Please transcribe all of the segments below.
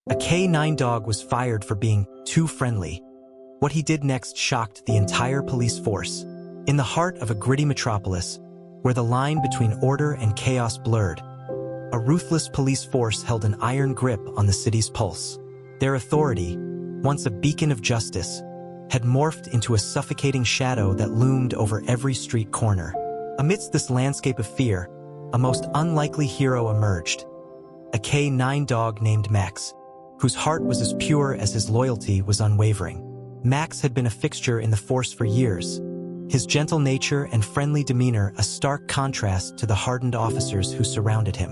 A K9 dog was fired for being too friendly. What he did next shocked the entire police force. In the heart of a gritty metropolis, where the line between order and chaos blurred, a ruthless police force held an iron grip on the city's pulse. Their authority, once a beacon of justice, had morphed into a suffocating shadow that loomed over every street corner. Amidst this landscape of fear, a most unlikely hero emerged. A K9 dog named Max, whose heart was as pure as his loyalty was unwavering. Max had been a fixture in the force for years, his gentle nature and friendly demeanor a stark contrast to the hardened officers who surrounded him.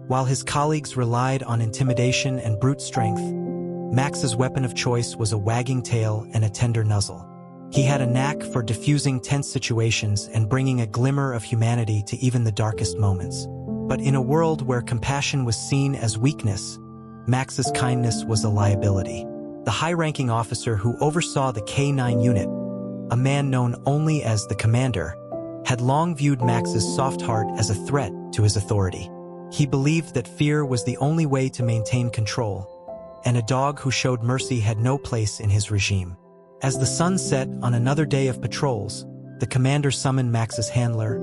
While his colleagues relied on intimidation and brute strength, Max's weapon of choice was a wagging tail and a tender nuzzle. He had a knack for diffusing tense situations and bringing a glimmer of humanity to even the darkest moments. But in a world where compassion was seen as weakness, Max's kindness was a liability. The high-ranking officer who oversaw the K9 unit, a man known only as the commander, had long viewed Max's soft heart as a threat to his authority. He believed that fear was the only way to maintain control, and a dog who showed mercy had no place in his regime. As the sun set on another day of patrols, the commander summoned Max's handler,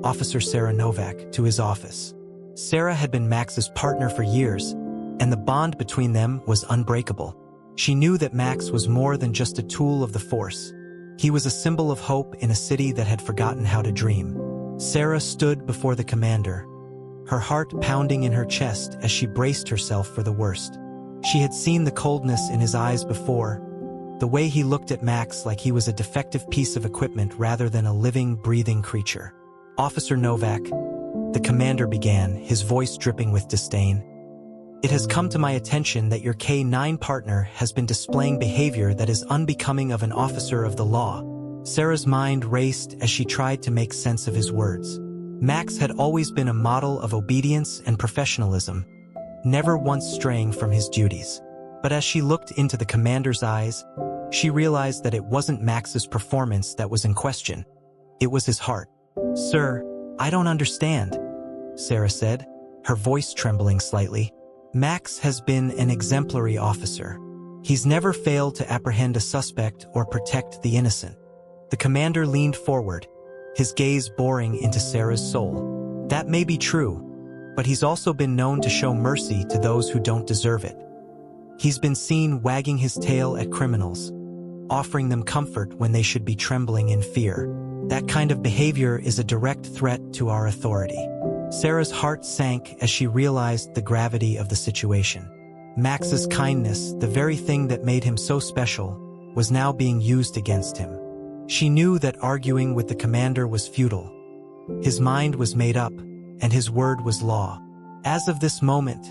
Officer Sarah Novak, to his office. Sarah had been Max's partner for years, and the bond between them was unbreakable. She knew that Max was more than just a tool of the force. He was a symbol of hope in a city that had forgotten how to dream. Sarah stood before the commander, her heart pounding in her chest as she braced herself for the worst. She had seen the coldness in his eyes before, the way he looked at Max like he was a defective piece of equipment rather than a living, breathing creature. Officer Novak, the commander began, his voice dripping with disdain. It has come to my attention that your K9 partner has been displaying behavior that is unbecoming of an officer of the law. Sarah's mind raced as she tried to make sense of his words. Max had always been a model of obedience and professionalism, never once straying from his duties. But as she looked into the commander's eyes, she realized that it wasn't Max's performance that was in question. It was his heart. "Sir, I don't understand," Sarah said, her voice trembling slightly. "Max has been an exemplary officer. He's never failed to apprehend a suspect or protect the innocent." The commander leaned forward, his gaze boring into Sarah's soul. "That may be true, but he's also been known to show mercy to those who don't deserve it. He's been seen wagging his tail at criminals, offering them comfort when they should be trembling in fear. That kind of behavior is a direct threat to our authority." Sarah's heart sank as she realized the gravity of the situation. Max's kindness, the very thing that made him so special, was now being used against him. She knew that arguing with the commander was futile. His mind was made up, and his word was law. "As of this moment,"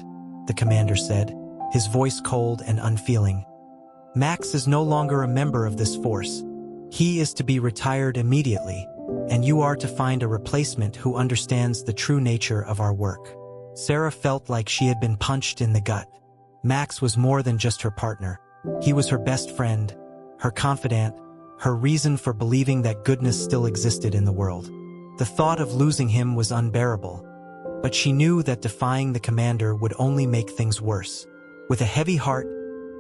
the commander said, his voice cold and unfeeling, "Max is no longer a member of this force. He is to be retired immediately, and you are to find a replacement who understands the true nature of our work." Sarah felt like she had been punched in the gut. Max was more than just her partner. He was her best friend, her confidant, her reason for believing that goodness still existed in the world. The thought of losing him was unbearable, but she knew that defying the commander would only make things worse. With a heavy heart,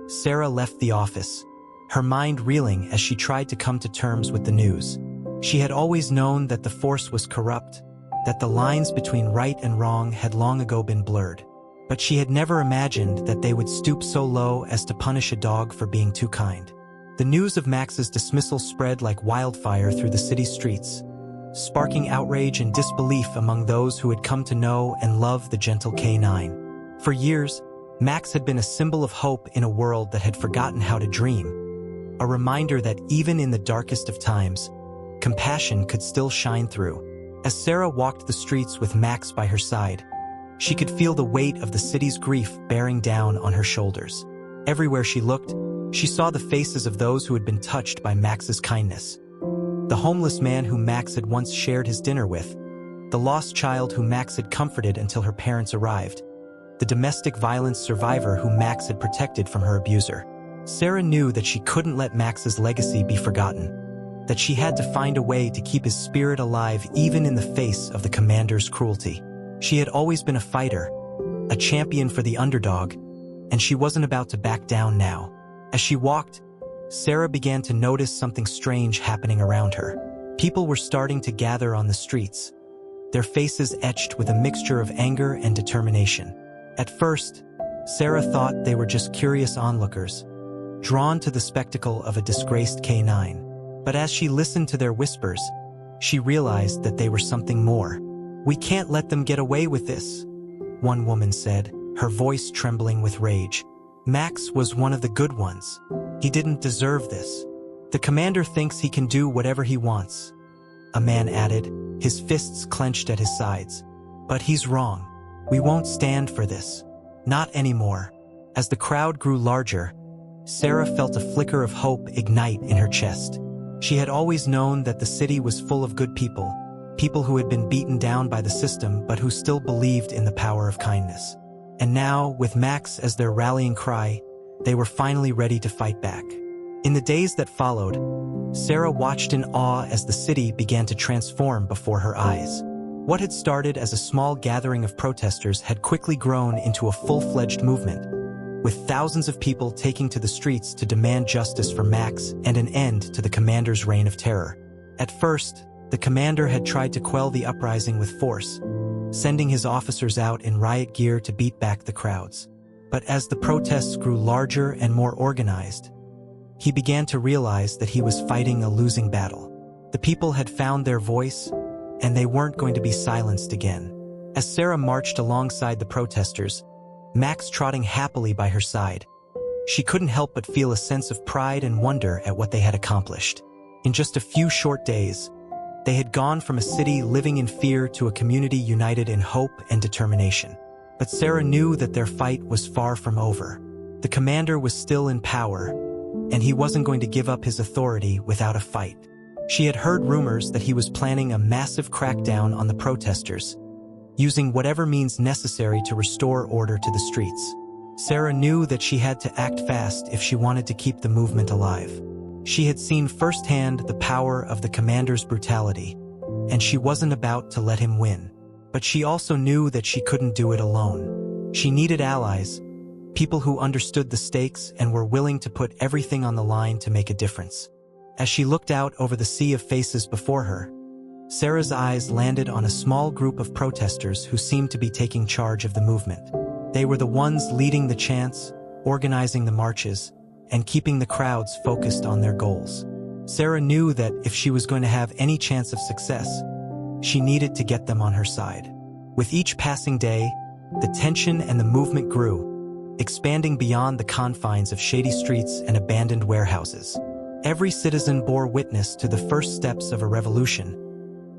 Sarah left the office, her mind reeling as she tried to come to terms with the news. She had always known that the force was corrupt, that the lines between right and wrong had long ago been blurred. But she had never imagined that they would stoop so low as to punish a dog for being too kind. The news of Max's dismissal spread like wildfire through the city streets, sparking outrage and disbelief among those who had come to know and love the gentle K9. For years, Max had been a symbol of hope in a world that had forgotten how to dream, a reminder that even in the darkest of times, compassion could still shine through. As Sarah walked the streets with Max by her side, she could feel the weight of the city's grief bearing down on her shoulders. Everywhere she looked, she saw the faces of those who had been touched by Max's kindness. The homeless man who Max had once shared his dinner with, the lost child who Max had comforted until her parents arrived, the domestic violence survivor who Max had protected from her abuser. Sarah knew that she couldn't let Max's legacy be forgotten, that she had to find a way to keep his spirit alive even in the face of the commander's cruelty. She had always been a fighter, a champion for the underdog, and she wasn't about to back down now. As she walked, Sarah began to notice something strange happening around her. People were starting to gather on the streets, their faces etched with a mixture of anger and determination. At first, Sarah thought they were just curious onlookers, drawn to the spectacle of a disgraced K9. But as she listened to their whispers, she realized that they were something more. "We can't let them get away with this," one woman said, her voice trembling with rage. "Max was one of the good ones. He didn't deserve this. The commander thinks he can do whatever he wants," a man added, his fists clenched at his sides. "But he's wrong. We won't stand for this. Not anymore." As the crowd grew larger, Sarah felt a flicker of hope ignite in her chest. She had always known that the city was full of good people, people who had been beaten down by the system but who still believed in the power of kindness. And now, with Max as their rallying cry, they were finally ready to fight back. In the days that followed, Sarah watched in awe as the city began to transform before her eyes. What had started as a small gathering of protesters had quickly grown into a full-fledged movement, with thousands of people taking to the streets to demand justice for Max and an end to the commander's reign of terror. At first, the commander had tried to quell the uprising with force, sending his officers out in riot gear to beat back the crowds. But as the protests grew larger and more organized, he began to realize that he was fighting a losing battle. The people had found their voice, and they weren't going to be silenced again. As Sarah marched alongside the protesters, Max trotting happily by her side, she couldn't help but feel a sense of pride and wonder at what they had accomplished. In just a few short days, they had gone from a city living in fear to a community united in hope and determination. But Sarah knew that their fight was far from over. The commander was still in power, and he wasn't going to give up his authority without a fight. She had heard rumors that he was planning a massive crackdown on the protesters, using whatever means necessary to restore order to the streets. Sarah knew that she had to act fast if she wanted to keep the movement alive. She had seen firsthand the power of the commander's brutality, and she wasn't about to let him win. But she also knew that she couldn't do it alone. She needed allies, people who understood the stakes and were willing to put everything on the line to make a difference. As she looked out over the sea of faces before her, Sarah's eyes landed on a small group of protesters who seemed to be taking charge of the movement. They were the ones leading the chants, organizing the marches, and keeping the crowds focused on their goals. Sarah knew that if she was going to have any chance of success, she needed to get them on her side. With each passing day, the tension and the movement grew, expanding beyond the confines of shady streets and abandoned warehouses. Every citizen bore witness to the first steps of a revolution,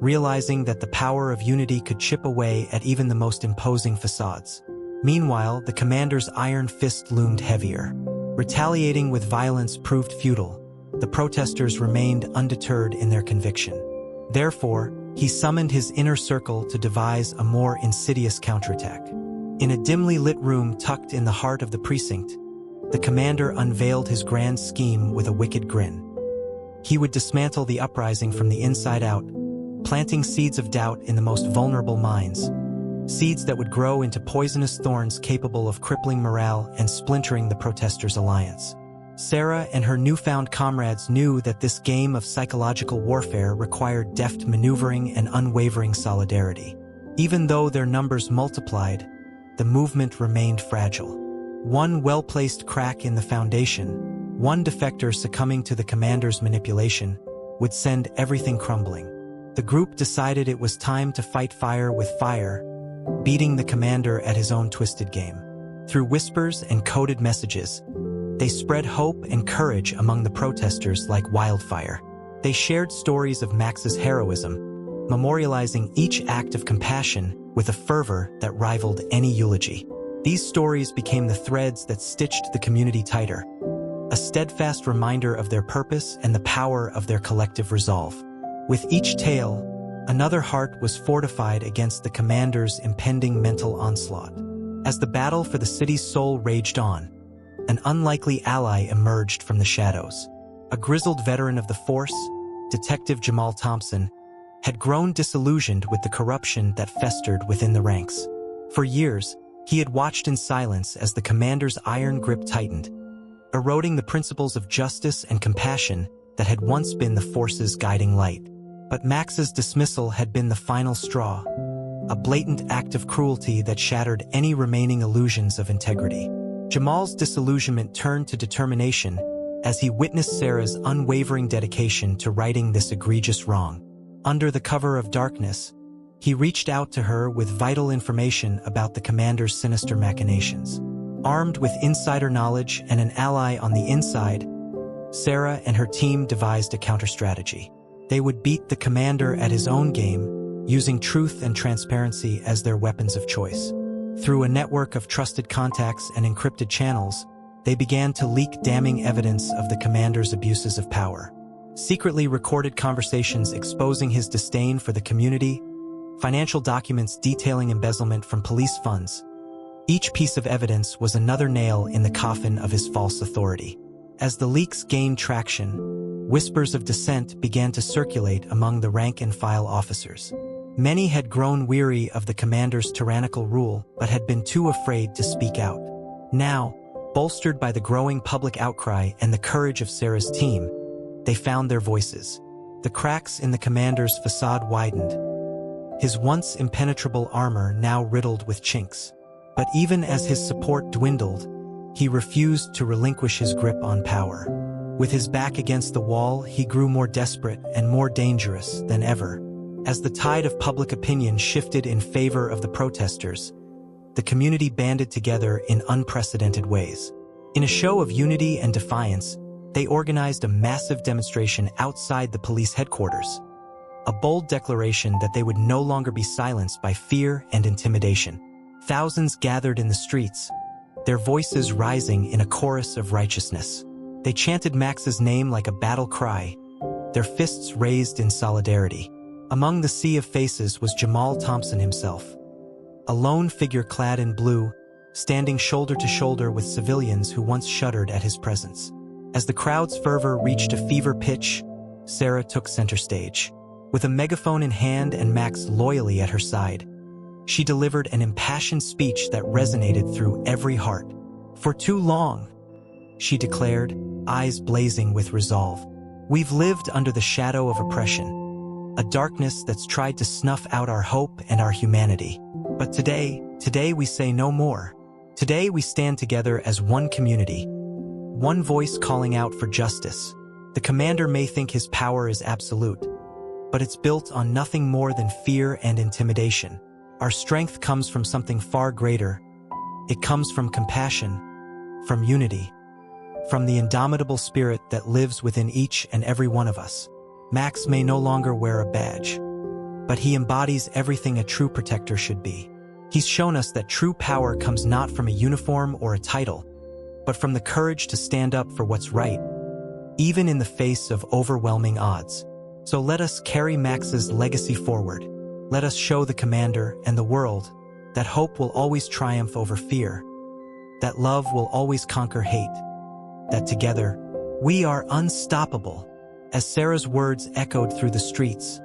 realizing that the power of unity could chip away at even the most imposing facades. Meanwhile, the commander's iron fist loomed heavier. Retaliating with violence proved futile. The protesters remained undeterred in their conviction. Therefore, he summoned his inner circle to devise a more insidious counterattack. In a dimly lit room tucked in the heart of the precinct, the commander unveiled his grand scheme with a wicked grin. He would dismantle the uprising from the inside out, planting seeds of doubt in the most vulnerable minds, seeds that would grow into poisonous thorns capable of crippling morale and splintering the protesters' alliance. Sarah and her newfound comrades knew that this game of psychological warfare required deft maneuvering and unwavering solidarity. Even though their numbers multiplied, the movement remained fragile. One well-placed crack in the foundation, one defector succumbing to the commander's manipulation, would send everything crumbling. The group decided it was time to fight fire with fire, beating the commander at his own twisted game. Through whispers and coded messages, they spread hope and courage among the protesters like wildfire. They shared stories of Max's heroism, memorializing each act of compassion with a fervor that rivaled any eulogy. These stories became the threads that stitched the community tighter, a steadfast reminder of their purpose and the power of their collective resolve. With each tale, another heart was fortified against the commander's impending mental onslaught. As the battle for the city's soul raged on, an unlikely ally emerged from the shadows. A grizzled veteran of the force, Detective Jamal Thompson, had grown disillusioned with the corruption that festered within the ranks. For years, He had watched in silence as the commander's iron grip tightened, eroding the principles of justice and compassion that had once been the force's guiding light. But Max's dismissal had been the final straw, a blatant act of cruelty that shattered any remaining illusions of integrity. Jamal's disillusionment turned to determination as he witnessed Sarah's unwavering dedication to righting this egregious wrong. Under the cover of darkness, he reached out to her with vital information about the commander's sinister machinations. Armed with insider knowledge and an ally on the inside, Sarah and her team devised a counter-strategy. They would beat the commander at his own game, using truth and transparency as their weapons of choice. Through a network of trusted contacts and encrypted channels, they began to leak damning evidence of the commander's abuses of power. Secretly recorded conversations exposing his disdain for the community, financial documents detailing embezzlement from police funds. Each piece of evidence was another nail in the coffin of his false authority. As the leaks gained traction, whispers of dissent began to circulate among the rank-and-file officers. Many had grown weary of the commander's tyrannical rule but had been too afraid to speak out. Now, bolstered by the growing public outcry and the courage of Sarah's team, they found their voices. The cracks in the commander's facade widened, his once impenetrable armor now riddled with chinks. But even as his support dwindled, he refused to relinquish his grip on power. With his back against the wall, he grew more desperate and more dangerous than ever. As the tide of public opinion shifted in favor of the protesters, the community banded together in unprecedented ways. In a show of unity and defiance, they organized a massive demonstration outside the police headquarters, a bold declaration that they would no longer be silenced by fear and intimidation. Thousands gathered in the streets, their voices rising in a chorus of righteousness. They chanted Max's name like a battle cry, their fists raised in solidarity. Among the sea of faces was Jamal Thompson himself, a lone figure clad in blue, standing shoulder to shoulder with civilians who once shuddered at his presence. As the crowd's fervor reached a fever pitch, Sarah took center stage. With a megaphone in hand and Max loyally at her side, she delivered an impassioned speech that resonated through every heart. "For too long," she declared, eyes blazing with resolve, "we've lived under the shadow of oppression, a darkness that's tried to snuff out our hope and our humanity. But today we say no more. Today we stand together as one community, one voice calling out for justice. The commander may think his power is absolute, but it's built on nothing more than fear and intimidation. Our strength comes from something far greater. It comes from compassion, from unity, from the indomitable spirit that lives within each and every one of us. Max may no longer wear a badge, but he embodies everything a true protector should be. He's shown us that true power comes not from a uniform or a title, but from the courage to stand up for what's right, even in the face of overwhelming odds. So let us carry Max's legacy forward. Let us show the commander and the world that hope will always triumph over fear, that love will always conquer hate, that together we are unstoppable." As Sarah's words echoed through the streets,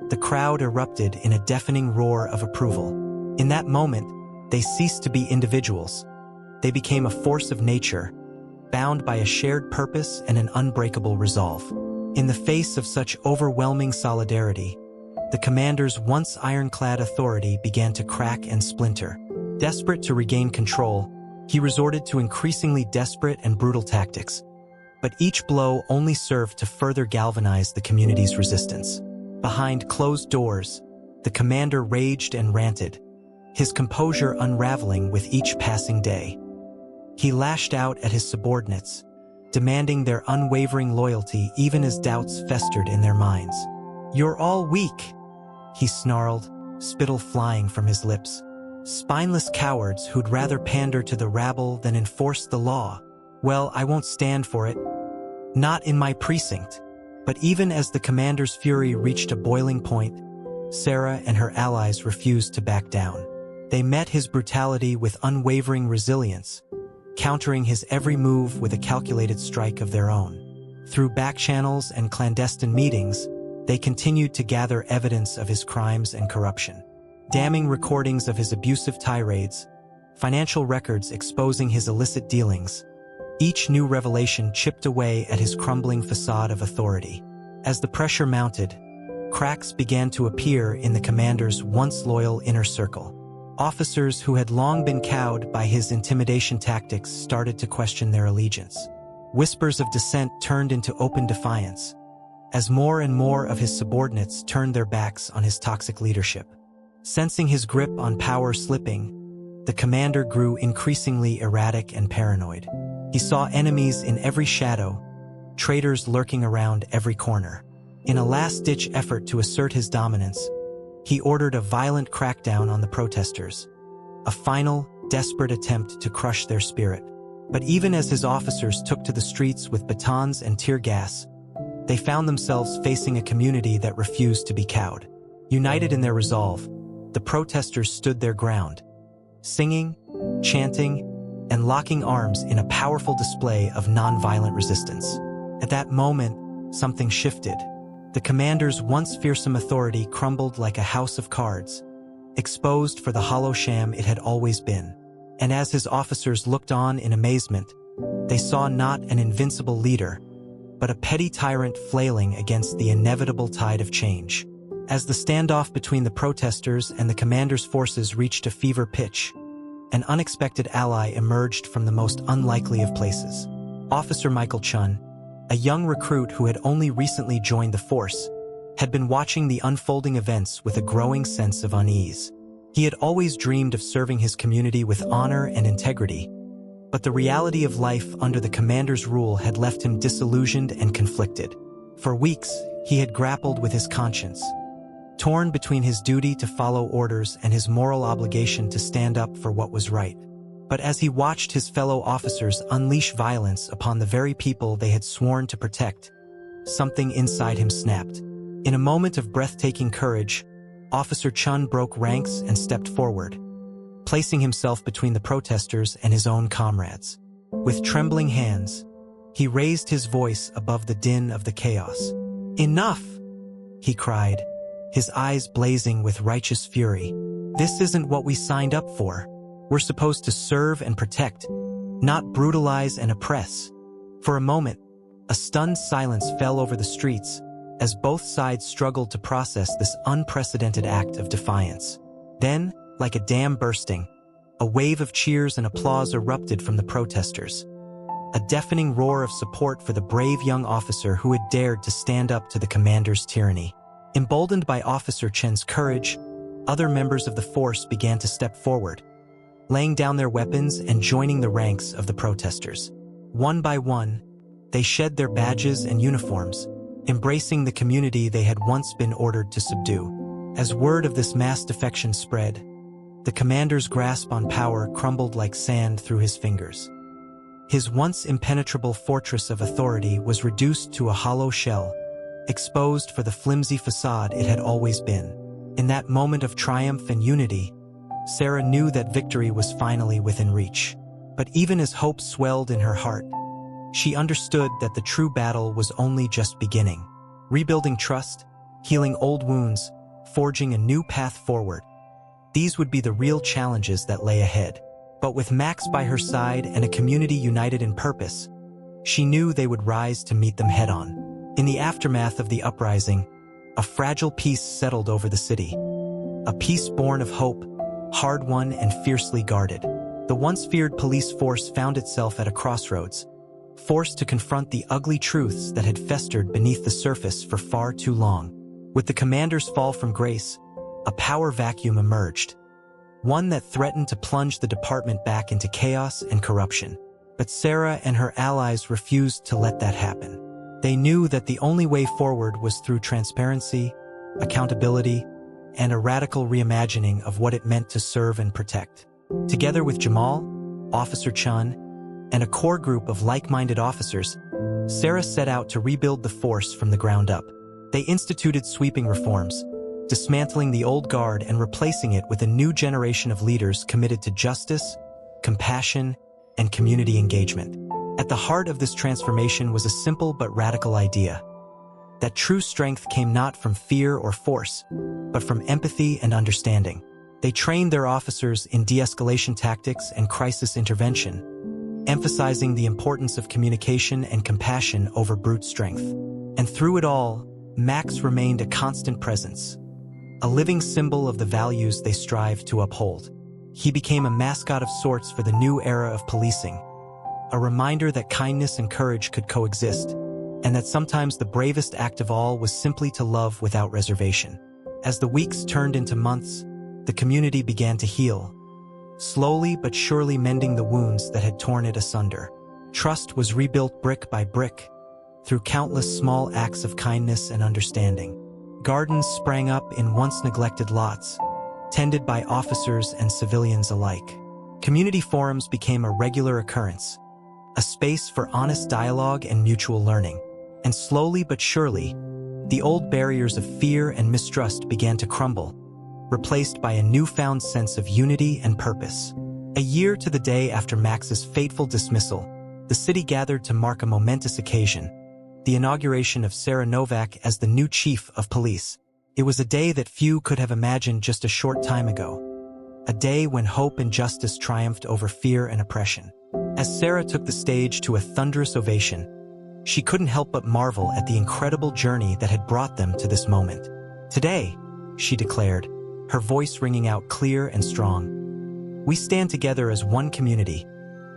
the crowd erupted in a deafening roar of approval. In that moment, they ceased to be individuals. They became a force of nature, bound by a shared purpose and an unbreakable resolve. In the face of such overwhelming solidarity, the commander's once ironclad authority began to crack and splinter. Desperate to regain control, he resorted to increasingly desperate and brutal tactics. But each blow only served to further galvanize the community's resistance. Behind closed doors, the commander raged and ranted, his composure unraveling with each passing day. He lashed out at his subordinates, demanding their unwavering loyalty even as doubts festered in their minds. "You're all weak," he snarled, spittle flying from his lips. "Spineless cowards who'd rather pander to the rabble than enforce the law. Well, I won't stand for it. Not in my precinct." But even as the commander's fury reached a boiling point, Sarah and her allies refused to back down. They met his brutality with unwavering resilience, countering his every move with a calculated strike of their own. Through back channels and clandestine meetings, they continued to gather evidence of his crimes and corruption. Damning recordings of his abusive tirades, financial records exposing his illicit dealings. Each new revelation chipped away at his crumbling facade of authority. As the pressure mounted, cracks began to appear in the commander's once loyal inner circle. Officers who had long been cowed by his intimidation tactics started to question their allegiance. Whispers of dissent turned into open defiance, as more and more of his subordinates turned their backs on his toxic leadership. Sensing his grip on power slipping, the commander grew increasingly erratic and paranoid. He saw enemies in every shadow, traitors lurking around every corner. In a last-ditch effort to assert his dominance, he ordered a violent crackdown on the protesters, a final, desperate attempt to crush their spirit. But even as his officers took to the streets with batons and tear gas, they found themselves facing a community that refused to be cowed. United in their resolve, the protesters stood their ground, singing, chanting, and locking arms in a powerful display of nonviolent resistance. At that moment, something shifted. The commander's once fearsome authority crumbled like a house of cards, exposed for the hollow sham it had always been. And as his officers looked on in amazement, they saw not an invincible leader, but a petty tyrant flailing against the inevitable tide of change. As the standoff between the protesters and the commander's forces reached a fever pitch, an unexpected ally emerged from the most unlikely of places. Officer Michael Chun, a young recruit who had only recently joined the force, had been watching the unfolding events with a growing sense of unease. He had always dreamed of serving his community with honor and integrity, but the reality of life under the commander's rule had left him disillusioned and conflicted. For weeks, he had grappled with his conscience, torn between his duty to follow orders and his moral obligation to stand up for what was right. But as he watched his fellow officers unleash violence upon the very people they had sworn to protect, something inside him snapped. In a moment of breathtaking courage, Officer Chun broke ranks and stepped forward, placing himself between the protesters and his own comrades. With trembling hands, he raised his voice above the din of the chaos. "Enough!" he cried, his eyes blazing with righteous fury. "This isn't what we signed up for. We're supposed to serve and protect, not brutalize and oppress." For a moment, a stunned silence fell over the streets as both sides struggled to process this unprecedented act of defiance. Then, like a dam bursting, a wave of cheers and applause erupted from the protesters. A deafening roar of support for the brave young officer who had dared to stand up to the commander's tyranny. Emboldened by Officer Chen's courage, other members of the force began to step forward, laying down their weapons and joining the ranks of the protesters. One by one, they shed their badges and uniforms, embracing the community they had once been ordered to subdue. As word of this mass defection spread, the commander's grasp on power crumbled like sand through his fingers. His once impenetrable fortress of authority was reduced to a hollow shell, exposed for the flimsy facade it had always been. In that moment of triumph and unity, Sarah knew that victory was finally within reach. But even as hope swelled in her heart, she understood that the true battle was only just beginning. Rebuilding trust, healing old wounds, forging a new path forward. These would be the real challenges that lay ahead. But with Max by her side and a community united in purpose, she knew they would rise to meet them head-on. In the aftermath of the uprising, a fragile peace settled over the city. A peace born of hope, hard-won and fiercely guarded. The once feared police force found itself at a crossroads, forced to confront the ugly truths that had festered beneath the surface for far too long. With the commander's fall from grace, a power vacuum emerged, one that threatened to plunge the department back into chaos and corruption. But Sarah and her allies refused to let that happen. They knew that the only way forward was through transparency, accountability, and a radical reimagining of what it meant to serve and protect. Together with Jamal, Officer Chun, and a core group of like-minded officers, Sarah set out to rebuild the force from the ground up. They instituted sweeping reforms, dismantling the old guard and replacing it with a new generation of leaders committed to justice, compassion, and community engagement. At the heart of this transformation was a simple but radical idea: that true strength came not from fear or force, but from empathy and understanding. They trained their officers in de-escalation tactics and crisis intervention, emphasizing the importance of communication and compassion over brute strength. And through it all, Max remained a constant presence, a living symbol of the values they strive to uphold. He became a mascot of sorts for the new era of policing, a reminder that kindness and courage could coexist, and that sometimes the bravest act of all was simply to love without reservation. As the weeks turned into months, the community began to heal, slowly but surely mending the wounds that had torn it asunder. Trust was rebuilt brick by brick, through countless small acts of kindness and understanding. Gardens sprang up in once neglected lots, tended by officers and civilians alike. Community forums became a regular occurrence, a space for honest dialogue and mutual learning. And slowly but surely, the old barriers of fear and mistrust began to crumble, replaced by a newfound sense of unity and purpose. A year to the day after Max's fateful dismissal, the city gathered to mark a momentous occasion, the inauguration of Sarah Novak as the new chief of police. It was a day that few could have imagined just a short time ago, a day when hope and justice triumphed over fear and oppression. As Sarah took the stage to a thunderous ovation, she couldn't help but marvel at the incredible journey that had brought them to this moment. "Today," she declared, her voice ringing out clear and strong, "we stand together as one community,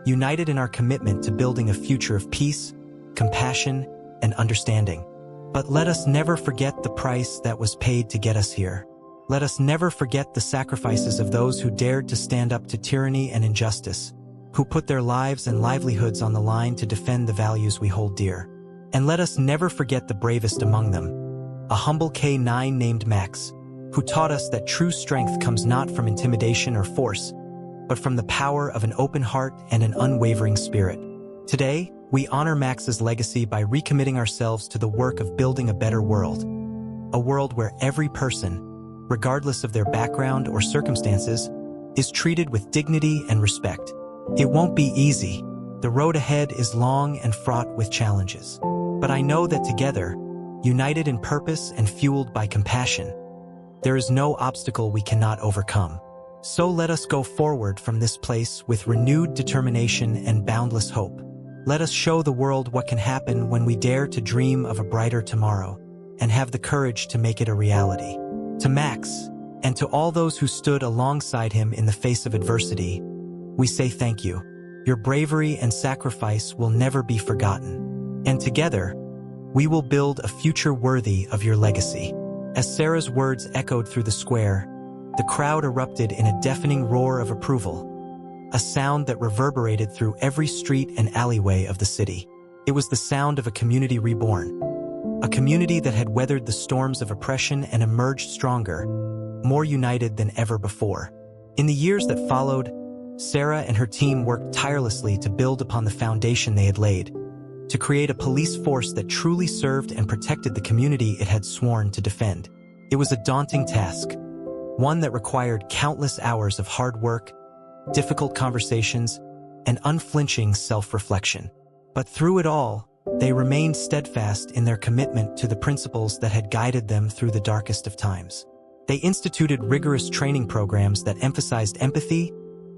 united in our commitment to building a future of peace, compassion, and understanding. But let us never forget the price that was paid to get us here. Let us never forget the sacrifices of those who dared to stand up to tyranny and injustice, who put their lives and livelihoods on the line to defend the values we hold dear. And let us never forget the bravest among them, a humble K9 named Max, who taught us that true strength comes not from intimidation or force, but from the power of an open heart and an unwavering spirit. Today, we honor Max's legacy by recommitting ourselves to the work of building a better world, a world where every person, regardless of their background or circumstances, is treated with dignity and respect. It won't be easy. The road ahead is long and fraught with challenges. But I know that together, united in purpose and fueled by compassion, there is no obstacle we cannot overcome. So let us go forward from this place with renewed determination and boundless hope. Let us show the world what can happen when we dare to dream of a brighter tomorrow and have the courage to make it a reality. To Max, and to all those who stood alongside him in the face of adversity, we say thank you. Your bravery and sacrifice will never be forgotten. And together, we will build a future worthy of your legacy. As Sarah's words echoed through the square, the crowd erupted in a deafening roar of approval, a sound that reverberated through every street and alleyway of the city. It was the sound of a community reborn, a community that had weathered the storms of oppression and emerged stronger, more united than ever before. In the years that followed, Sarah and her team worked tirelessly to build upon the foundation they had laid, to create a police force that truly served and protected the community it had sworn to defend. It was a daunting task, one that required countless hours of hard work, difficult conversations, and unflinching self-reflection. But through it all, they remained steadfast in their commitment to the principles that had guided them through the darkest of times. They instituted rigorous training programs that emphasized empathy,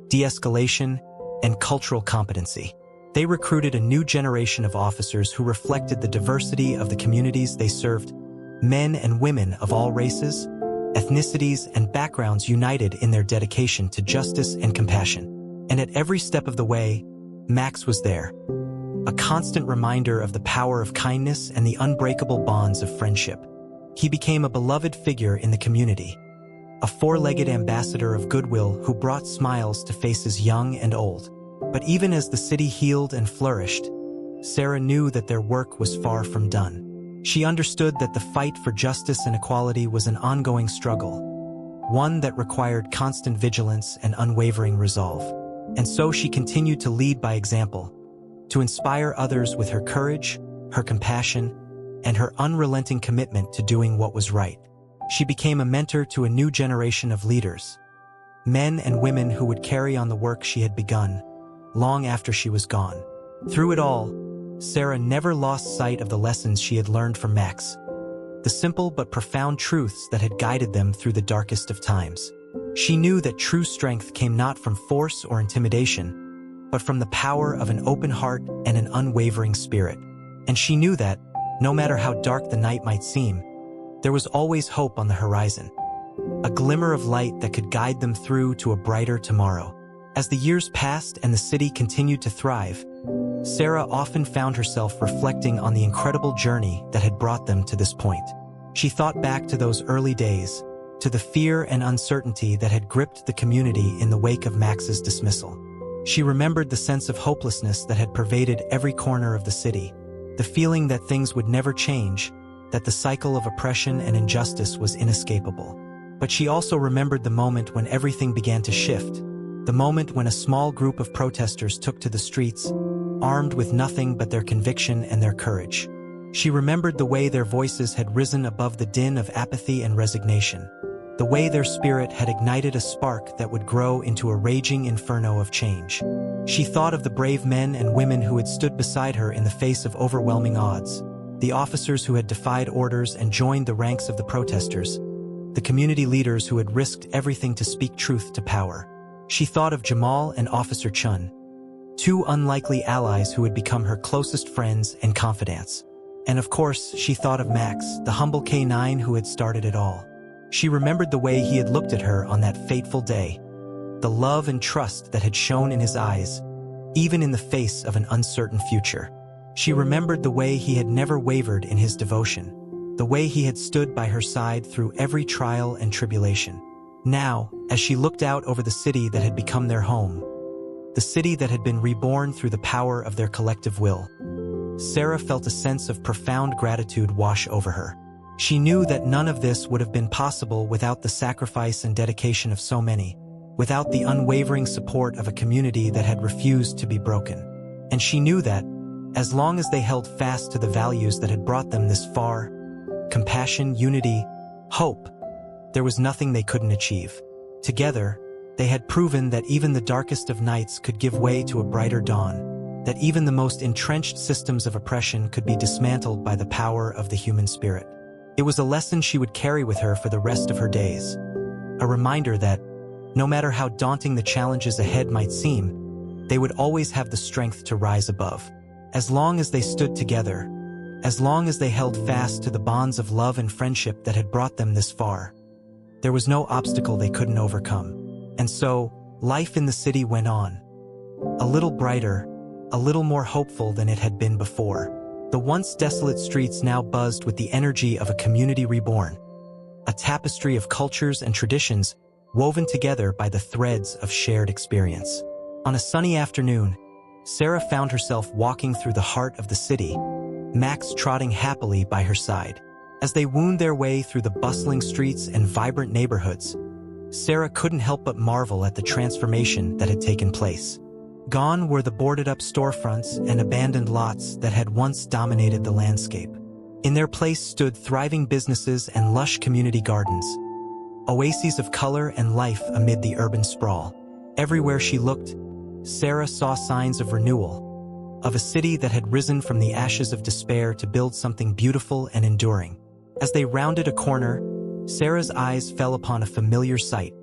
de-escalation, and cultural competency. They recruited a new generation of officers who reflected the diversity of the communities they served, men and women of all races, ethnicities, and backgrounds united in their dedication to justice and compassion. And at every step of the way, Max was there, a constant reminder of the power of kindness and the unbreakable bonds of friendship. He became a beloved figure in the community, a four-legged ambassador of goodwill who brought smiles to faces young and old. But even as the city healed and flourished, Sarah knew that their work was far from done. She understood that the fight for justice and equality was an ongoing struggle, one that required constant vigilance and unwavering resolve. And so she continued to lead by example, to inspire others with her courage, her compassion, and her unrelenting commitment to doing what was right. She became a mentor to a new generation of leaders, men and women who would carry on the work she had begun, long after she was gone. Through it all, Sarah never lost sight of the lessons she had learned from Max, the simple but profound truths that had guided them through the darkest of times. She knew that true strength came not from force or intimidation, but from the power of an open heart and an unwavering spirit. And she knew that, no matter how dark the night might seem, there was always hope on the horizon, a glimmer of light that could guide them through to a brighter tomorrow. As the years passed and the city continued to thrive, Sarah often found herself reflecting on the incredible journey that had brought them to this point. She thought back to those early days, to the fear and uncertainty that had gripped the community in the wake of Max's dismissal. She remembered the sense of hopelessness that had pervaded every corner of the city, the feeling that things would never change, that the cycle of oppression and injustice was inescapable. But she also remembered the moment when everything began to shift, the moment when a small group of protesters took to the streets, armed with nothing but their conviction and their courage. She remembered the way their voices had risen above the din of apathy and resignation, the way their spirit had ignited a spark that would grow into a raging inferno of change. She thought of the brave men and women who had stood beside her in the face of overwhelming odds, the officers who had defied orders and joined the ranks of the protesters, the community leaders who had risked everything to speak truth to power. She thought of Jamal and Officer Chun, two unlikely allies who had become her closest friends and confidants. And of course, she thought of Max, the humble K9 who had started it all. She remembered the way he had looked at her on that fateful day, the love and trust that had shone in his eyes, even in the face of an uncertain future. She remembered the way he had never wavered in his devotion, the way he had stood by her side through every trial and tribulation. Now, as she looked out over the city that had become their home, the city that had been reborn through the power of their collective will, Sarah felt a sense of profound gratitude wash over her. She knew that none of this would have been possible without the sacrifice and dedication of so many, without the unwavering support of a community that had refused to be broken. And she knew that, as long as they held fast to the values that had brought them this far, compassion, unity, hope, there was nothing they couldn't achieve. Together, they had proven that even the darkest of nights could give way to a brighter dawn, that even the most entrenched systems of oppression could be dismantled by the power of the human spirit. It was a lesson she would carry with her for the rest of her days, a reminder that, no matter how daunting the challenges ahead might seem, they would always have the strength to rise above. As long as they stood together, as long as they held fast to the bonds of love and friendship that had brought them this far, there was no obstacle they couldn't overcome. And so, life in the city went on. A little brighter, a little more hopeful than it had been before. The once desolate streets now buzzed with the energy of a community reborn, a tapestry of cultures and traditions woven together by the threads of shared experience. On a sunny afternoon, Sarah found herself walking through the heart of the city, Max trotting happily by her side. As they wound their way through the bustling streets and vibrant neighborhoods, Sarah couldn't help but marvel at the transformation that had taken place. Gone were the boarded-up storefronts and abandoned lots that had once dominated the landscape. In their place stood thriving businesses and lush community gardens, oases of color and life amid the urban sprawl. Everywhere she looked, Sarah saw signs of renewal, of a city that had risen from the ashes of despair to build something beautiful and enduring. As they rounded a corner, Sarah's eyes fell upon a familiar sight,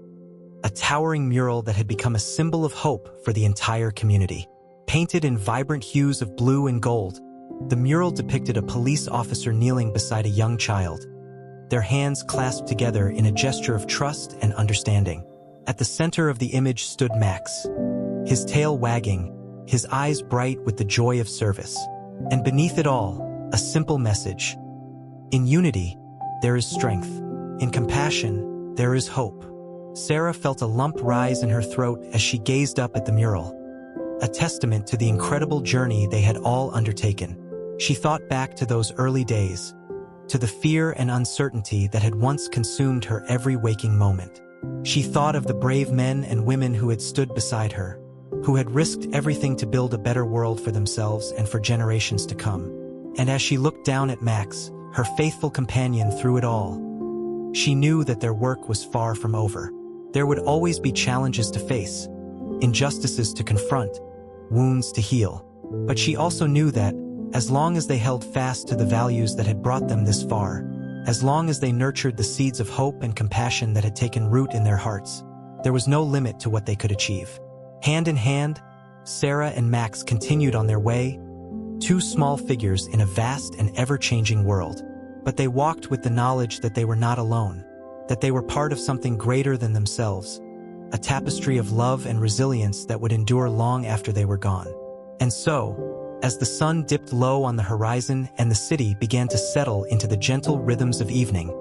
a towering mural that had become a symbol of hope for the entire community. Painted in vibrant hues of blue and gold, the mural depicted a police officer kneeling beside a young child, their hands clasped together in a gesture of trust and understanding. At the center of the image stood Max, his tail wagging, his eyes bright with the joy of service. And beneath it all, a simple message: in unity, there is strength. In compassion, there is hope. Sarah felt a lump rise in her throat as she gazed up at the mural, a testament to the incredible journey they had all undertaken. She thought back to those early days, to the fear and uncertainty that had once consumed her every waking moment. She thought of the brave men and women who had stood beside her, who had risked everything to build a better world for themselves and for generations to come. And as she looked down at Max, her faithful companion through it all, she knew that their work was far from over. There would always be challenges to face, injustices to confront, wounds to heal. But she also knew that, as long as they held fast to the values that had brought them this far, as long as they nurtured the seeds of hope and compassion that had taken root in their hearts, There was no limit to what they could achieve. Hand in hand, Sarah and Max continued on their way, two small figures in a vast and ever-changing world. But they walked with the knowledge that they were not alone, that they were part of something greater than themselves, a tapestry of love and resilience that would endure long after they were gone. And so, as the sun dipped low on the horizon and the city began to settle into the gentle rhythms of evening,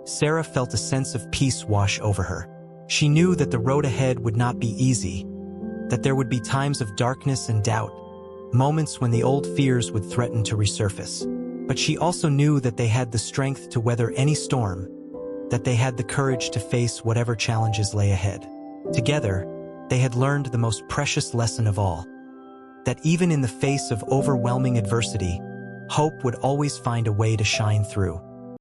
Sarah felt a sense of peace wash over her. She knew that the road ahead would not be easy, that there would be times of darkness and doubt, moments when the old fears would threaten to resurface. But she also knew that they had the strength to weather any storm, that they had the courage to face whatever challenges lay ahead. Together, they had learned the most precious lesson of all, that even in the face of overwhelming adversity, hope would always find a way to shine through.